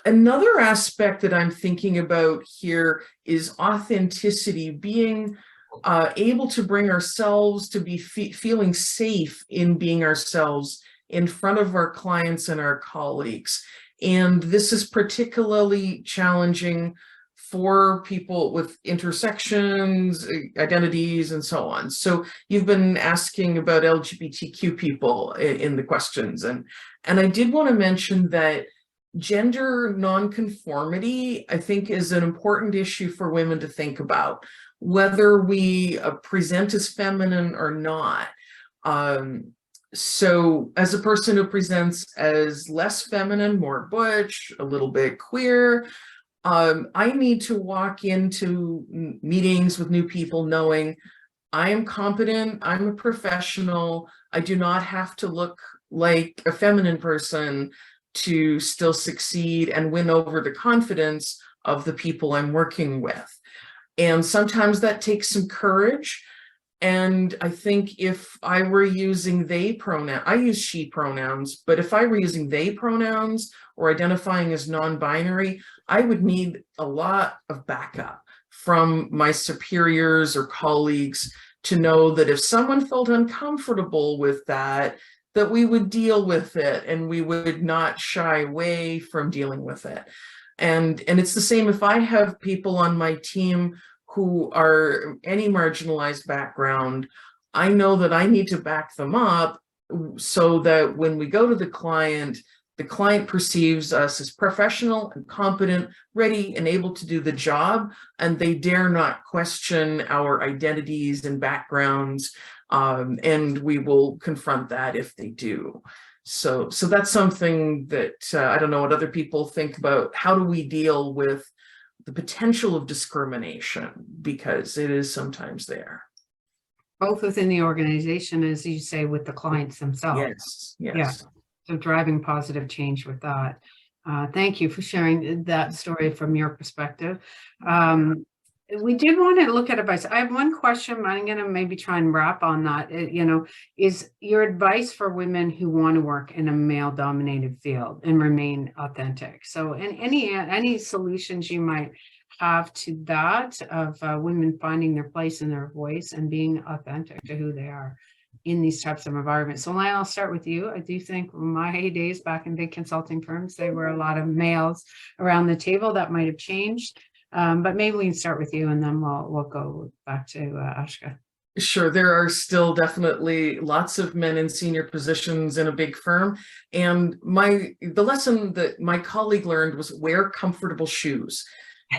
Another aspect that I'm thinking about here is authenticity, being able to bring ourselves to be feeling safe in being ourselves in front of our clients and our colleagues. And this is particularly challenging for people with intersections, identities, and so on. So you've been asking about LGBTQ people in the questions. And I did want to mention that gender nonconformity, I think, is an important issue for women to think about, whether we present as feminine or not. So as a person who presents as less feminine, more butch, a little bit queer, I need to walk into meetings with new people knowing I am competent, I'm a professional, I do not have to look like a feminine person to still succeed and win over the confidence of the people I'm working with. And sometimes that takes some courage. And I think if I were using they pronoun, I use she pronouns, but if I were using they pronouns or identifying as non-binary, I would need a lot of backup from my superiors or colleagues to know that if someone felt uncomfortable with that we would deal with it and we would not shy away from dealing with it. And it's the same if I have people on my team who are any marginalized background, I know that I need to back them up so that when we go to the client perceives us as professional and competent, ready and able to do the job, and they dare not question our identities and backgrounds, and we will confront that if they do. So that's something that I don't know what other people think about. How do we deal with the potential of discrimination, because it is sometimes there. Both within the organization, as you say, with the clients themselves. Yes. Yeah. So driving positive change with that. Thank you for sharing that story from your perspective. We did want to look at advice. I have one question. I'm going to maybe try and wrap on that. Is your advice for women who want to work in a male-dominated field and remain authentic? So, and any solutions you might have to that of women finding their place and their voice and being authentic to who they are in these types of environments. So, Alana, I'll start with you. I do think my heydays back in big consulting firms, there were a lot of males around the table. That might have changed. But maybe we can start with you and then we'll go back to Ashka. Sure, there are still definitely lots of men in senior positions in a big firm. And the lesson that my colleague learned was wear comfortable shoes,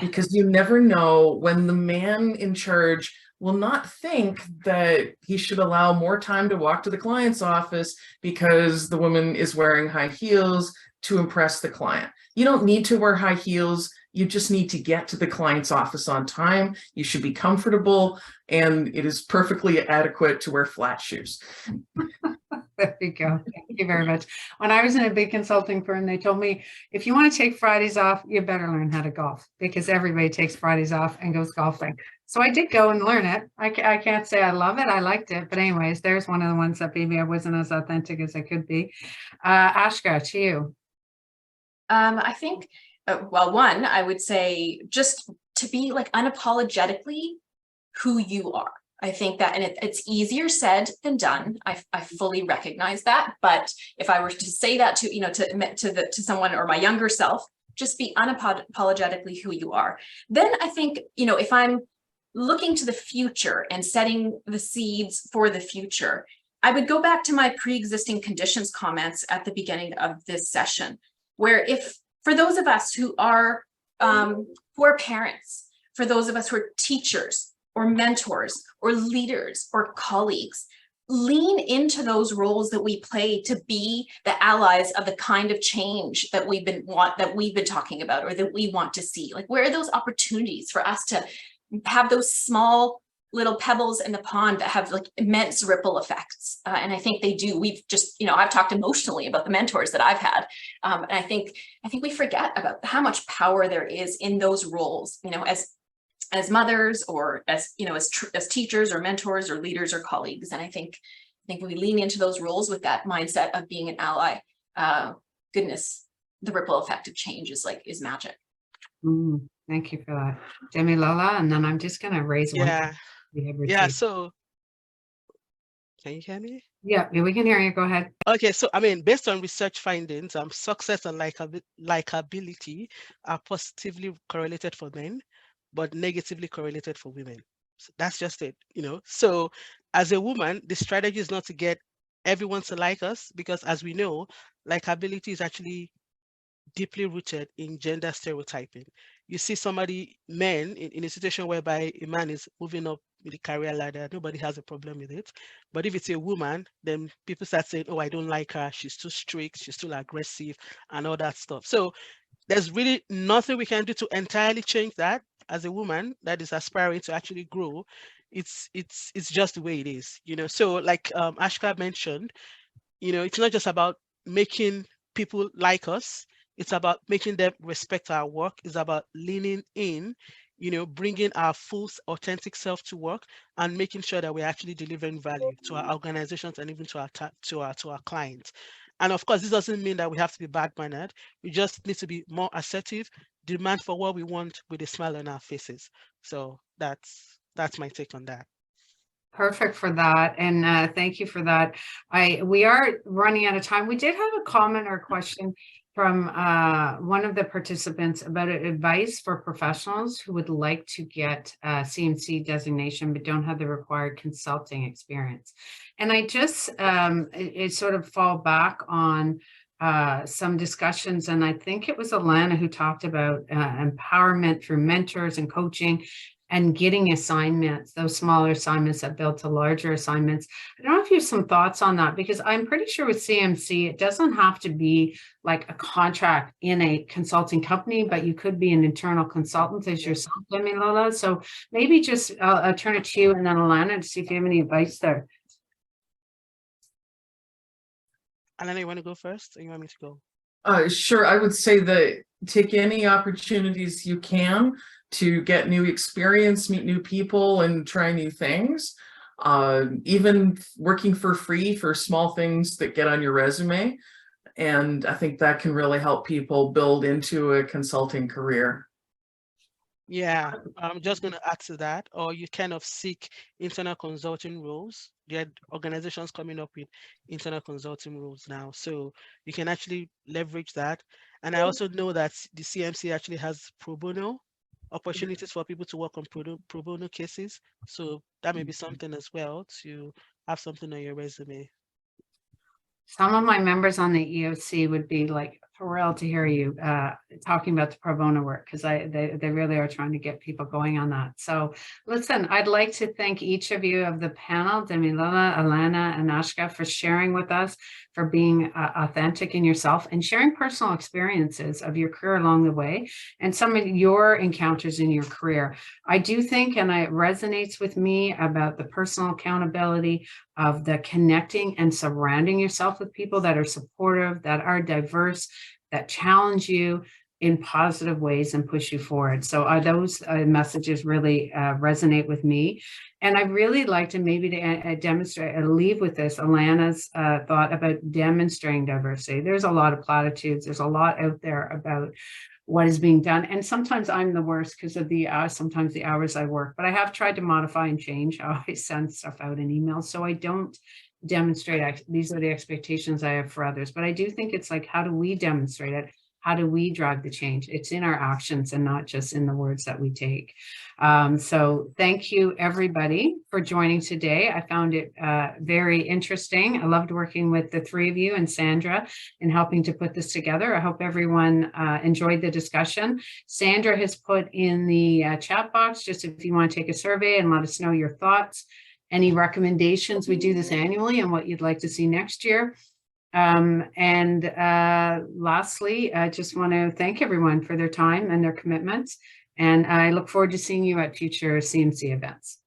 because you never know when the man in charge will not think that he should allow more time to walk to the client's office because the woman is wearing high heels to impress the client. You don't need to wear high heels. You just need to get to the client's office on time. You should be comfortable, and it is perfectly adequate to wear flat shoes. There you go. Thank you very much. When I was in a big consulting firm, they told me, if you want to take Fridays off, you better learn how to golf, because everybody takes Fridays off and goes golfing. So I did go and learn it. I can't say I love it. I liked it. But anyways, there's one of the ones that maybe I wasn't as authentic as I could be. Ashka, to you. I think, well, one, I would say just to be like unapologetically who you are. I think that, and it's easier said than done. I fully recognize that. But if I were to say that to someone or my younger self, just be unapologetically who you are. Then I think, if I'm looking to the future and setting the seeds for the future, I would go back to my pre-existing conditions comments at the beginning of this session, where if for those of us who are parents, for those of us who are teachers or mentors or leaders or colleagues, lean into those roles that we play to be the allies of the kind of change that we've been talking about, or that we want to see. Like, where are those opportunities for us to have those small little pebbles in the pond that have like immense ripple effects? And I think they do. We've just, I've talked emotionally about the mentors that I've had. And I think we forget about how much power there is in those roles, as mothers, or as teachers or mentors or leaders or colleagues. And I think when we lean into those roles with that mindset of being an ally, goodness, the ripple effect of change is magic. Thank you for that, Damilola. And then I'm just going to raise one. Yeah. So can you hear me? Yeah, we can hear you. Go ahead. Okay, so based on research findings, success and likability are positively correlated for men, but negatively correlated for women. So that's just it, So as a woman, the strategy is not to get everyone to like us, because as we know, likability is actually deeply rooted in gender stereotyping. You see men in a situation whereby a man is moving up with the career ladder, nobody has a problem with it. But if it's a woman, then people start saying, oh, I don't like her, she's too strict, she's too aggressive, and all that stuff. So there's really nothing we can do to entirely change that. As a woman that is aspiring to actually grow, it's just the way it is, So like Ashka mentioned, it's not just about making people like us, it's about making them respect our work. It's about leaning in, bringing our full authentic self to work, and making sure that we're actually delivering value to our organizations and even to our clients. And of course, this doesn't mean that we have to be bad-mannered. We just need to be more assertive, demand for what we want with a smile on our faces. So that's my take on that. Perfect for that. And thank you for that. We are running out of time. We did have a comment or question from one of the participants about advice for professionals who would like to get CMC designation but don't have the required consulting experience. And I just it sort of fall back on some discussions, and I think it was Alana who talked about empowerment through mentors and coaching, and getting assignments, those smaller assignments that build to larger assignments. I don't know if you have some thoughts on that, because I'm pretty sure with CMC, it doesn't have to be like a contract in a consulting company, but you could be an internal consultant as yourself, Damilola. So maybe just I'll turn it to you and then Alana to see if you have any advice there. Alana, you want to go first, or you want me to go? Sure. I would say that take any opportunities you can to get new experience, meet new people, and try new things. Even working for free for small things that get on your resume. And I think that can really help people build into a consulting career. Yeah, I'm just going to add to that, or you kind of seek internal consulting roles. There are organizations coming up with internal consulting roles now, so you can actually leverage that. And I also know that the CMC actually has pro bono opportunities for people to work on pro bono cases. So that may be something as well, to have something on your resume. Some of my members on the EOC would be like thrilled to hear you talking about the pro bono work, because they really are trying to get people going on that. So listen, I'd like to thank each of you of the panel, Damilola, Alana, and Ashka, for sharing with us, for being authentic in yourself and sharing personal experiences of your career along the way and some of your encounters in your career. I do think, and it resonates with me, about the personal accountability of the connecting and surrounding yourself with people that are supportive, that are diverse, that challenge you in positive ways and push you forward. So those messages really resonate with me. And I really like to maybe demonstrate and leave with this, Alana's thought about demonstrating diversity. There's a lot of platitudes. There's a lot out there about what is being done. And sometimes I'm the worst because of sometimes the hours I work, but I have tried to modify and change how I send stuff out in emails, so I don't demonstrate these are the expectations I have for others. But I do think it's like, how do we demonstrate it? How do we drive the change? It's in our actions and not just in the words that we take. So thank you, everybody, for joining today. I found it very interesting. I loved working with the three of you and Sandra in helping to put this together. I hope everyone enjoyed the discussion. Sandra has put in the chat box, just if you want to take a survey and let us know your thoughts. any recommendations. We do this annually and what you'd like to see next year. Lastly, I just want to thank everyone for their time and their commitments. And I look forward to seeing you at future CMC events.